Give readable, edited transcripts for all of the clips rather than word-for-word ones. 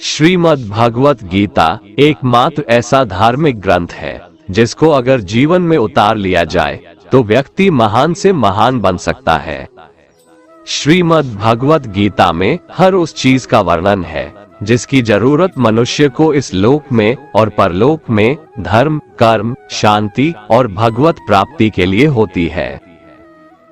श्रीमद् भगवत गीता एकमात्र ऐसा धार्मिक ग्रंथ है जिसको अगर जीवन में उतार लिया जाए तो व्यक्ति महान से महान बन सकता है। श्रीमद् भगवत गीता में हर उस चीज का वर्णन है जिसकी जरूरत मनुष्य को इस लोक में और परलोक में धर्म, कर्म, शांति और भगवत प्राप्ति के लिए होती है।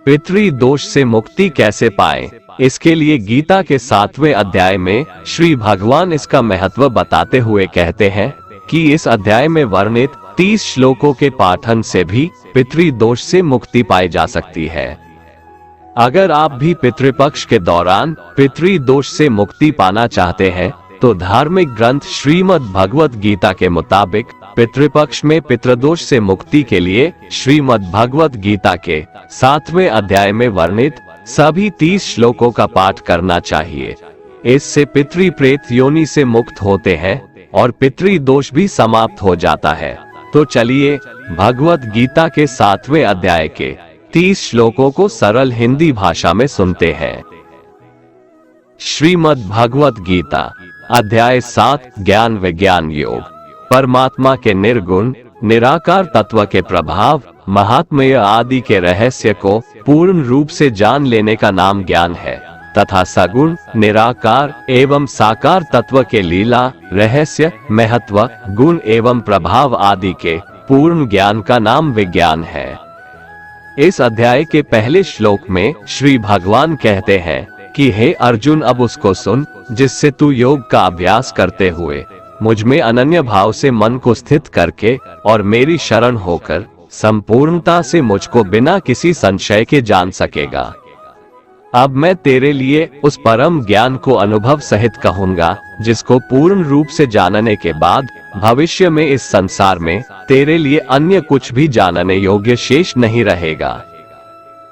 पितृ दोष से मुक्ति कैसे पाएं? इसके लिए गीता के 7वें अध्याय में श्री भगवान इसका महत्व बताते हुए कहते हैं कि इस अध्याय में वर्णित 30 श्लोकों के पाठन से भी पितृदोष से मुक्ति पाई जा सकती है। अगर आप भी पितृपक्ष के दौरान पितृदोष से मुक्ति पाना चाहते हैं तो धार्मिक ग्रंथ श्रीमद् भगवत गीता के मुताबिक पितृपक्ष में पितृदोष से मुक्ति के लिए श्रीमद् भगवत गीता के 7वें अध्याय में वर्णित सभी 30 श्लोकों का पाठ करना चाहिए। इससे पितृ प्रेत योनि से मुक्त होते हैं और पितृदोष भी समाप्त हो जाता है। तो चलिए भगवत गीता के 7वें अध्याय के 30 श्लोकों को सरल हिंदी भाषा में सुनते हैं। श्रीमद् भगवत गीता अध्याय 7 ज्ञान विज्ञान योग। परमात्मा के निर्गुण निराकार तत्व के प्रभाव, महात्म्य आदि के रहस्य को पूर्ण रूप से जान लेने का नाम ज्ञान है तथा सगुण निराकार एवं साकार तत्व के लीला, रहस्य, महत्व, गुण एवं प्रभाव आदि के पूर्ण ज्ञान का नाम विज्ञान है। इस अध्याय के पहले श्लोक में श्री भगवान कहते हैं कि हे अर्जुन, अब उसको सुन जिससे तू योग का अभ्यास करते हुए मुझ में अनन्य भाव से मन को स्थित करके और मेरी शरण होकर संपूर्णता से मुझको बिना किसी संशय के जान सकेगा। अब मैं तेरे लिए उस परम ज्ञान को अनुभव सहित कहूंगा जिसको पूर्ण रूप से जानने के बाद भविष्य में इस संसार में तेरे लिए अन्य कुछ भी जानने योग्य शेष नहीं रहेगा।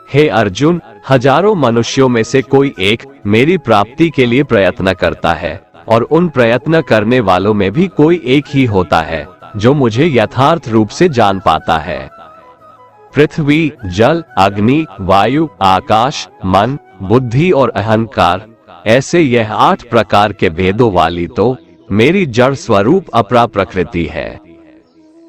हे अर्जुन, हजारों मनुष्यों में से कोई एक मेरी प्राप्ति के लिए प्रयत्न करता है और उन प्रयत्न करने वालों में भी कोई एक ही होता है जो मुझे यथार्थ रूप से जान पाता है। पृथ्वी, जल, अग्नि, वायु, आकाश, मन, बुद्धि और अहंकार, ऐसे यह 8 प्रकार के भेदों वाली तो मेरी जड़ स्वरूप अपरा प्रकृति है।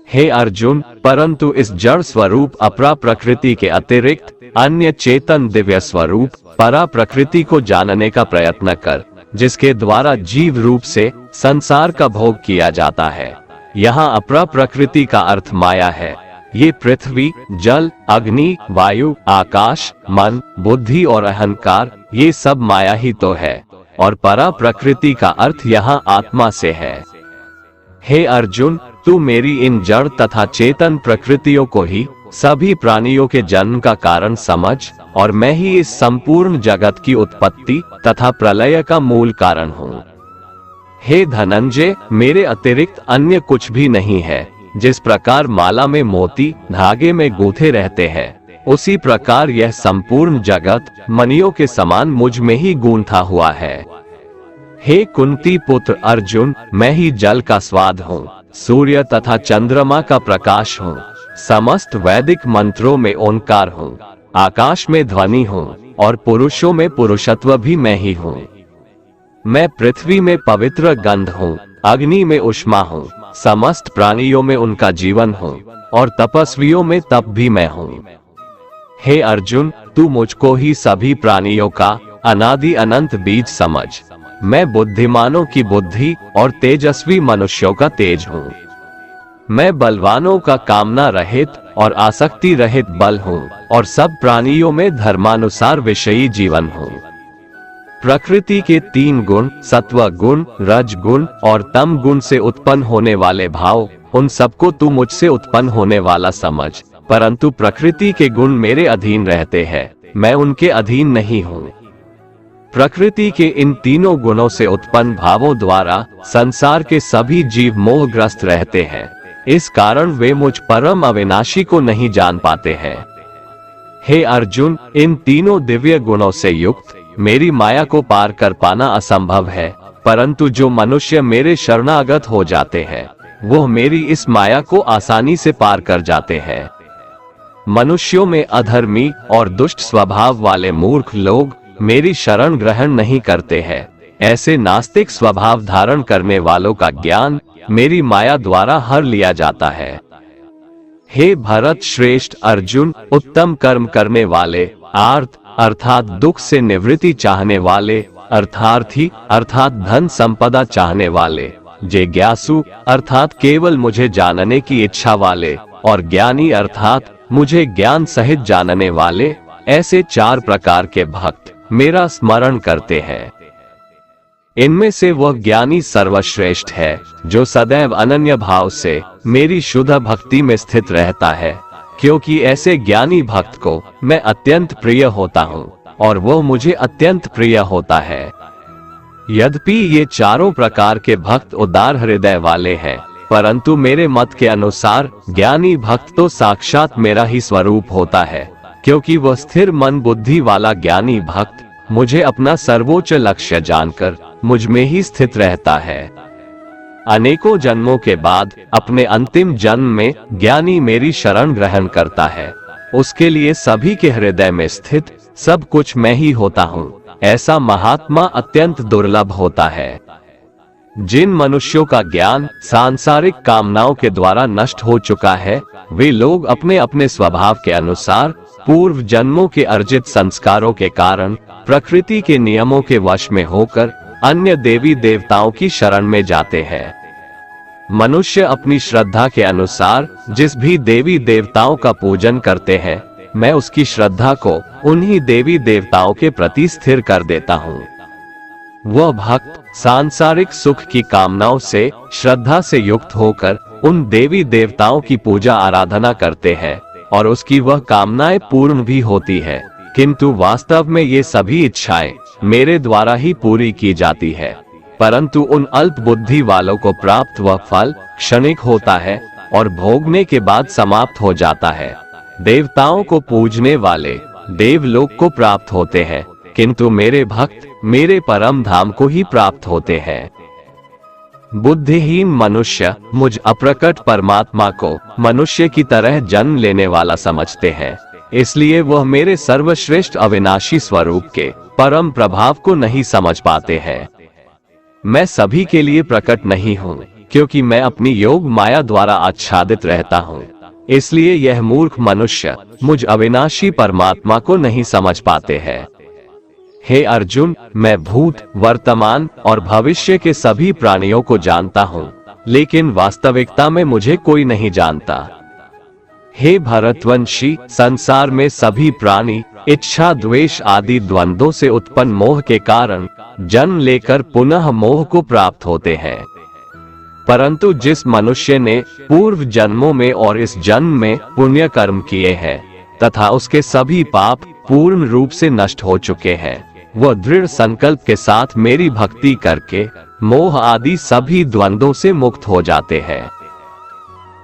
हे अर्जुन, परंतु इस जड़ स्वरूप अपरा प्रकृति के अतिरिक्त अन्य चेतन दिव्य स्वरूप परा प्रकृति को जानने का प्रयत्न कर, जिसके द्वारा जीव रूप से संसार का भोग किया जाता है। यहाँ अपरा प्रकृति का अर्थ माया है। ये पृथ्वी, जल, अग्नि, वायु, आकाश, मन, बुद्धि और अहंकार, ये सब माया ही तो है और परा प्रकृति का अर्थ यहाँ आत्मा से है। हे अर्जुन, तू मेरी इन जड़ तथा चेतन प्रकृतियों को ही सभी प्राणियों के जन्म का कारण समझ और मैं ही इस संपूर्ण जगत की उत्पत्ति तथा प्रलय का मूल कारण हूँ। हे धनंजय, मेरे अतिरिक्त अन्य कुछ भी नहीं है। जिस प्रकार माला में मोती धागे में गूंथे रहते हैं, उसी प्रकार यह संपूर्ण जगत मणियों के समान मुझ में ही गूंथा हुआ है। हे कुंती पुत्र अर्जुन, मैं ही जल का स्वाद हूँ, सूर्य तथा चंद्रमा का प्रकाश हूँ, समस्त वैदिक मंत्रों में ओंकार हूँ, आकाश में ध्वनि हूँ और पुरुषों में पुरुषत्व भी मैं ही हूँ। मैं पृथ्वी में पवित्र गंध हूँ, अग्नि में उष्मा हूँ, समस्त प्राणियों में उनका जीवन हूँ और तपस्वियों में तप भी मैं हूँ। हे अर्जुन, तू मुझको ही सभी प्राणियों का अनादि अनंत बीज समझ। मैं बुद्धिमानों की बुद्धि और तेजस्वी मनुष्यों का तेज हूँ। मैं बलवानों का कामना रहित और आसक्ति रहित बल हूँ और सब प्राणियों में धर्मानुसार विषयी जीवन हूँ। प्रकृति के 3 गुण सत्व गुण, रज गुण और तम गुण से उत्पन्न होने वाले भाव, उन सबको तू मुझसे उत्पन्न होने वाला समझ, परंतु प्रकृति के गुण मेरे अधीन रहते हैं, मैं उनके अधीन नहीं हूँ। प्रकृति के इन तीनों गुणों से उत्पन्न भावों द्वारा संसार के सभी जीव मोहग्रस्त रहते हैं। इस कारण वे मुझ परम अविनाशी को नहीं जान पाते हैं। हे अर्जुन, इन तीनों दिव्य गुणों से युक्त मेरी माया को पार कर पाना असंभव है, परंतु जो मनुष्य मेरे शरणागत हो जाते हैं वो मेरी इस माया को आसानी से पार कर जाते हैं। मनुष्यों में अधर्मी और दुष्ट स्वभाव वाले मूर्ख लोग मेरी शरण ग्रहण नहीं करते हैं। ऐसे नास्तिक स्वभाव धारण करने वालों का ज्ञान मेरी माया द्वारा हर लिया जाता है। हे भरत श्रेष्ठ अर्जुन, उत्तम कर्म करने वाले, आर्त अर्थात दुख से निवृत्ति चाहने वाले, अर्थार्थी अर्थात धन संपदा चाहने वाले, जिज्ञासु अर्थात केवल मुझे जानने की इच्छा वाले, और ज्ञानी अर्थात मुझे ज्ञान सहित जानने वाले, ऐसे 4 प्रकार के भक्त मेरा स्मरण करते हैं। इनमें से वह ज्ञानी सर्वश्रेष्ठ है जो सदैव अनन्य भाव से मेरी शुद्ध भक्ति में स्थित रहता है, क्योंकि ऐसे ज्ञानी भक्त को मैं अत्यंत प्रिय होता हूँ और वह मुझे अत्यंत प्रिय होता है। यद्यपि ये चारों प्रकार के भक्त उदार हृदय वाले हैं, परंतु मेरे मत के अनुसार ज्ञानी भक्त तो साक्षात मेरा ही स्वरूप होता है, क्योंकि वह स्थिर मन बुद्धि वाला ज्ञानी भक्त मुझे अपना सर्वोच्च लक्ष्य जानकर मुझ में ही स्थित रहता है। अनेकों जन्मों के बाद अपने अंतिम जन्म में ज्ञानी मेरी शरण ग्रहण करता है। उसके लिए सभी के हृदय में स्थित सब कुछ मैं ही होता हूँ। ऐसा महात्मा अत्यंत दुर्लभ होता है। जिन मनुष्यों का ज्ञान सांसारिक कामनाओं के द्वारा नष्ट हो चुका है, वे लोग अपने अपने स्वभाव के अनुसार पूर्व जन्मों के अर्जित संस्कारों के कारण प्रकृति के नियमों के वश में होकर अन्य देवी देवताओं की शरण में जाते हैं। मनुष्य अपनी श्रद्धा के अनुसार जिस भी देवी देवताओं का पूजन करते हैं, मैं उसकी श्रद्धा को उन्हीं देवी देवताओं के प्रति स्थिर कर देता हूँ। वह भक्त सांसारिक सुख की कामनाओं से श्रद्धा से युक्त होकर उन देवी देवताओं की पूजा आराधना करते हैं और उसकी वह कामनाएं पूर्ण भी होती है, किंतु वास्तव में ये सभी इच्छाएं मेरे द्वारा ही पूरी की जाती है। परंतु उन अल्प बुद्धि वालों को प्राप्त वह फल क्षणिक होता है और भोगने के बाद समाप्त हो जाता है। देवताओं को पूजने वाले देवलोक को प्राप्त होते हैं, किंतु मेरे भक्त मेरे परम धाम को ही प्राप्त होते हैं। बुद्धिहीन मनुष्य मुझ अप्रकट परमात्मा को मनुष्य की तरह जन्म लेने वाला समझते हैं, इसलिए वह मेरे सर्वश्रेष्ठ अविनाशी स्वरूप के परम प्रभाव को नहीं समझ पाते हैं। मैं सभी के लिए प्रकट नहीं हूँ, क्योंकि मैं अपनी योग माया द्वारा आच्छादित रहता हूँ। इसलिए यह मूर्ख मनुष्य मुझ अविनाशी परमात्मा को नहीं समझ पाते हैं। हे अर्जुन, मैं भूत, वर्तमान और भविष्य के सभी प्राणियों को जानता हूँ, लेकिन वास्तविकता में मुझे कोई नहीं जानता। हे भरतवंशी, संसार में सभी प्राणी इच्छा द्वेष आदि द्वंद्वों से उत्पन्न मोह के कारण जन्म लेकर पुनः मोह को प्राप्त होते हैं। परंतु जिस मनुष्य ने पूर्व जन्मों में और इस जन्म में पुण्य कर्म किए हैं तथा उसके सभी पाप पूर्ण रूप से नष्ट हो चुके हैं, वह दृढ़ संकल्प के साथ मेरी भक्ति करके मोह आदि सभी द्वंद्वों से मुक्त हो जाते हैं।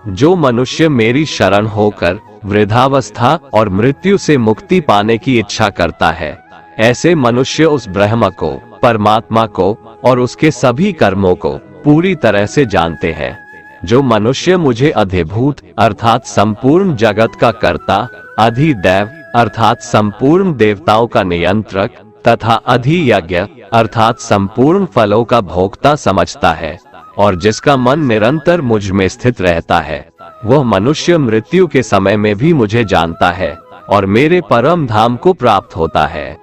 जो मनुष्य मेरी शरण होकर वृद्धावस्था और मृत्यु से मुक्ति पाने की इच्छा करता है, ऐसे मनुष्य उस ब्रह्म को, परमात्मा को और उसके सभी कर्मों को पूरी तरह से जानते हैं। जो मनुष्य मुझे अधिभूत अर्थात संपूर्ण जगत का कर्ता, अधिदैव अर्थात संपूर्ण देवताओं का नियंत्रक तथा अधियज्ञ अर्थात संपूर्ण फलों का भोक्ता समझता है और जिसका मन निरंतर मुझ में स्थित रहता है, वह मनुष्य मृत्यु के समय में भी मुझे जानता है और मेरे परम धाम को प्राप्त होता है।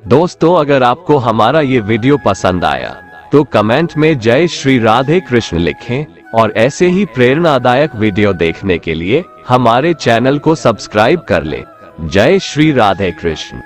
दोस्तों, अगर आपको हमारा ये वीडियो पसंद आया तो कमेंट में जय श्री राधे कृष्ण लिखें और ऐसे ही प्रेरणादायक वीडियो देखने के लिए हमारे चैनल को सब्सक्राइब कर लें। जय श्री राधे कृष्ण।